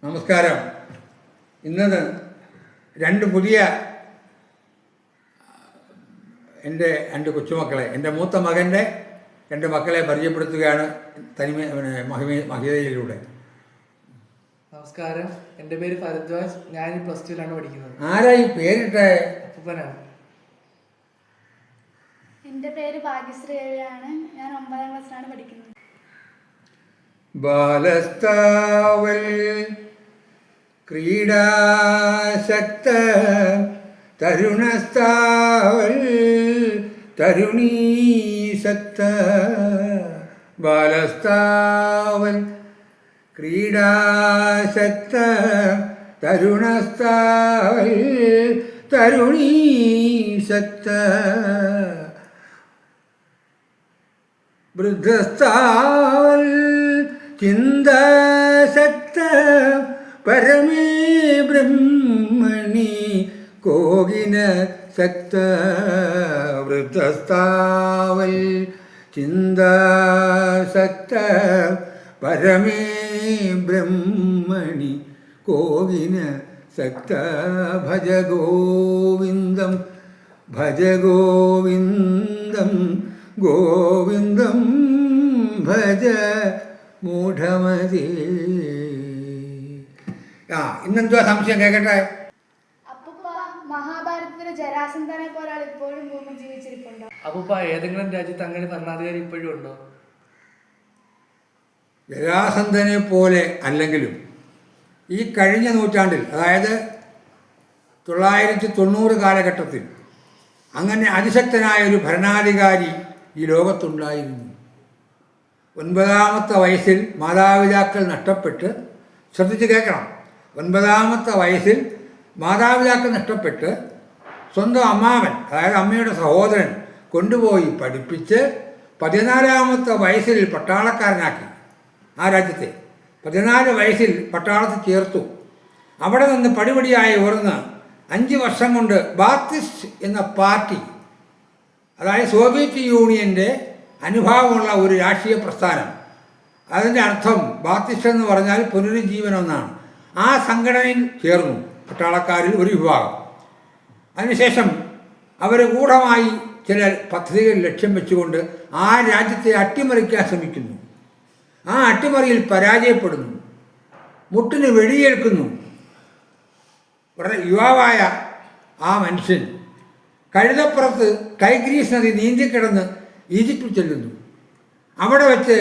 നമസ്കാരം. ഇന്ന് രണ്ട് പുതിയ എൻ്റെ രണ്ട് കൊച്ചുമക്കളെ, എൻ്റെ മൂത്ത മകൻ്റെ രണ്ട് മക്കളെ പരിചയപ്പെടുത്തുകയാണ് മഹിതയിലൂടെ. നമസ്കാരം, എൻ്റെ പേര് ഫരദ്വാജ്. ഞാൻ +2 പഠിക്കുന്നത്. ആരാ ഈ പേരിട്ടെ? അപ്പൂപ്പനാണ്. എൻ്റെ പേര് ഭാഗ്യശ്രീയാണ്. ഞാൻ 9ാം ക്ലാസ്സിലാണ് പഠിക്കുന്നത്. ബാലസ്താവൽ ക്രീഡാശക്ത തരുണസ്താവൽ തരുണീശക്ത. ബാലസ്താവൽ ക്രീഡാശക്ത തരുണസ്താവൽ തരുണീശക്ത. വൃദ്ധസ്താവൽ ചിന്താശക്ത പരമേ ബ്രഹ്മണി കോകിന ശക്ത. വൃദ്ധസ്താവൽ ചിന്താശക്ത പരമേ ബ്രഹ്മണി കോകിന ശക്ത. ഭജ ഗോവിന്ദം ഭജ ഗോവിന്ദം ഗോവിന്ദം ഭജ മൂഢമതി. ഇന്നെന്തുവാ സംശയം കേൾക്കട്ടെ? അപ്പൂപ്പ, മഹാഭാരതത്തിലെ ജരാസന്ധനെ പോലെ ആൾ ഇപ്പോഴും ഭൂമി ജീവിച്ചിരിപ്പുണ്ടോ? അപ്പൂപ്പ, ഏതെങ്കിലും രാജ്യത്ത് അങ്ങനെ ഭരണാധികാരി ഇപ്പോഴും ഉണ്ടോ? ജരാസന്ധനെ പോലെ അല്ലെങ്കിലും ഈ കഴിഞ്ഞ നൂറ്റാണ്ടിൽ, അതായത് 990 കാലഘട്ടത്തിൽ അങ്ങനെ അതിശക്തനായ ഒരു ഭരണാധികാരി ഈ ലോകത്തുണ്ടായിരുന്നു. 9ാമത്തെ വയസ്സിൽ മാതാപിതാക്കൾ നഷ്ടപ്പെട്ട്, ശ്രദ്ധിച്ച് കേൾക്കണം, 9ാമത്തെ വയസ്സിൽ മാതാപിതാക്കൾ നഷ്ടപ്പെട്ട് സ്വന്തം അമ്മാവൻ, അതായത് അമ്മയുടെ സഹോദരൻ കൊണ്ടുപോയി പഠിപ്പിച്ച് 14ാമത്തെ വയസ്സിൽ പട്ടാളക്കാരനാക്കി. ആ രാജ്യത്തെ 14 വയസ്സിൽ പട്ടാളത്തിൽ ചേർത്തു. അവിടെ നിന്ന് പടിപടിയായി ഉയർന്ന് 5 വർഷം കൊണ്ട് ബാത്തിസ്റ്റ് എന്ന പാർട്ടി, അതായത് സോവിയറ്റ് യൂണിയൻ്റെ അനുഭാവമുള്ള ഒരു രാഷ്ട്രീയ പ്രസ്ഥാനം, അതിൻ്റെ അർത്ഥം ബാത്തിസ്റ്റ് എന്ന് പറഞ്ഞാൽ പുനരുജ്ജീവനം എന്നാണ്, ആ സംഘടനയിൽ ചേർന്നു പട്ടാളക്കാരിൽ ഒരു വിഭാഗം. അതിനുശേഷം അവർ ഗൂഢമായി ചില പദ്ധതികൾ ലക്ഷ്യം വെച്ചുകൊണ്ട് ആ രാജ്യത്തെ അട്ടിമറിക്കാൻ ശ്രമിക്കുന്നു. ആ അട്ടിമറിയിൽ പരാജയപ്പെടുന്നു, മുട്ടിന് വെടിയേൽക്കുന്നു. വളരെ യുവാവായ ആ മനുഷ്യൻ കഴുതപ്പുറത്ത് ടൈഗ്രീസ് നദി നീന്തിക്കിടന്ന് ഈജിപ്തിൽ ചെല്ലുന്നു. അവിടെ വെച്ച്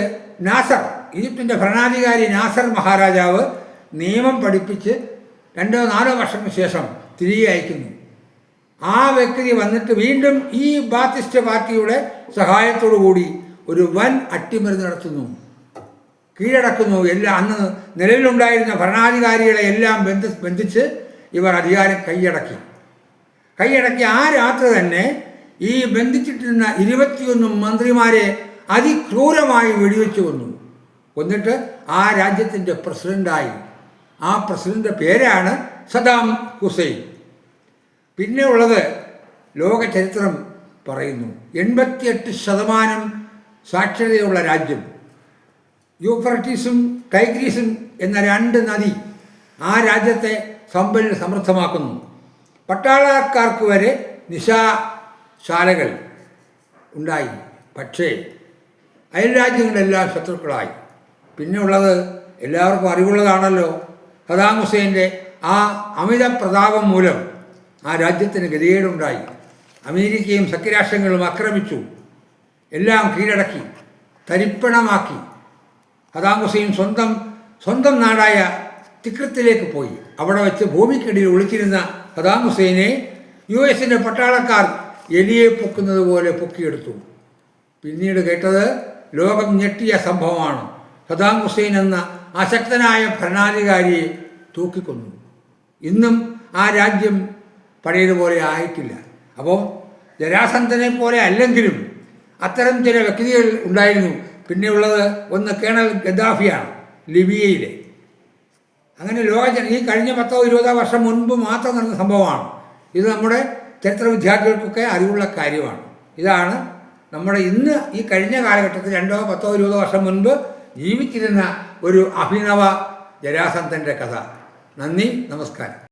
നാസർ, ഈജിപ്തിൻ്റെ ഭരണാധികാരി നാസർ മഹാരാജാവ് നിയമം പഠിപ്പിച്ച് 2-4 വർഷത്തിന് ശേഷം തിരികെ അയക്കുന്നു. ആ വ്യക്തി വന്നിട്ട് വീണ്ടും ഈ ബാത്തിസ്റ്റ് പാർട്ടിയുടെ സഹായത്തോടു കൂടി ഒരു വൻ അട്ടിമറി നടത്തുന്നു, കീഴടക്കുന്നു. അന്ന് നിലവിലുണ്ടായിരുന്ന ഭരണാധികാരികളെ എല്ലാം ബന്ധിച്ച് ഇവർ അധികാരം കൈയടക്കി ആ രാത്രി തന്നെ ഈ ബന്ധിച്ചിട്ടിരുന്ന 21 മന്ത്രിമാരെ അതിക്രൂരമായി വെടിവെച്ച് കൊന്നിട്ട് ആ രാജ്യത്തിൻ്റെ പ്രസിഡൻ്റായി. ആ പ്രസിഡൻ്റെ പേരാണ് സദാം ഹുസൈൻ. പിന്നെ ഉള്ളത് ലോക ചരിത്രം പറയുന്നു, 88% സാക്ഷരതയുള്ള രാജ്യം. യൂഫ്രട്ടീസും ടൈഗ്രീസും എന്ന 2 നദി ആ രാജ്യത്തെ സമൃദ്ധമാക്കുന്നു. പട്ടാളക്കാർക്ക് വരെ നിശാശാലകൾ ഉണ്ടായി. പക്ഷേ അയൽരാജ്യങ്ങളെല്ലാം ശത്രുക്കളായി. പിന്നെ ഉള്ളത് എല്ലാവർക്കും അറിവുള്ളതാണല്ലോ, സദാം ഹുസൈൻ്റെ ആ അമിത പ്രതാപം മൂലം ആ രാജ്യത്തിന് ഗതികേടുണ്ടായി. അമേരിക്കയും സഖ്യരാഷ്ട്രങ്ങളും ആക്രമിച്ചു, എല്ലാം കീഴടക്കി തരിപ്പണമാക്കി. സദാം ഹുസൈൻ സ്വന്തം നാടായ തിക്രിത്തിലേക്ക് പോയി. അവിടെ വെച്ച് ഭൂമിക്കടിയിൽ ഒളിച്ചിരുന്ന സദാം ഹുസൈനെ US-ൻ്റെ പട്ടാളക്കാർ എലിയെ പൊക്കുന്നത് പോലെ പൊക്കിയെടുത്തു. പിന്നീട് കേട്ടത് ലോകം ഞെട്ടിയ സംഭവമാണ്. സദാം ഹുസൈൻ എന്ന അശക്തനായ ഭരണാധികാരിയെ തൂക്കിക്കൊന്നു. ഇന്നും ആ രാജ്യം പഴയതുപോലെ ആയിട്ടില്ല. അപ്പോൾ ജരാസന്ധനെ പോലെ അല്ലെങ്കിലും അത്തരം ചില വ്യക്തികൾ ഉണ്ടായിരുന്നു. പിന്നെയുള്ളത് ഒന്ന് കേണൽ ഗദ്ദാഫിയാണ്, ലിബിയയിലെ. അങ്ങനെ ഈ കഴിഞ്ഞ 10-20 വർഷം മുൻപ് മാത്രം നടന്ന സംഭവമാണ്. ഇത് നമ്മുടെ ചരിത്ര വിദ്യാർത്ഥികൾക്കൊക്കെ അറിവുള്ള കാര്യമാണ്. ഇതാണ് നമ്മുടെ ഇന്ന് ഈ കഴിഞ്ഞ കാലഘട്ടത്തിൽ 2-10-20 വർഷം മുൻപ് ജീവിച്ചിരുന്ന ഒരു അഭിനവ ജരാസന്ധൻ്റെ കഥ. നന്ദി, നമസ്കാരം.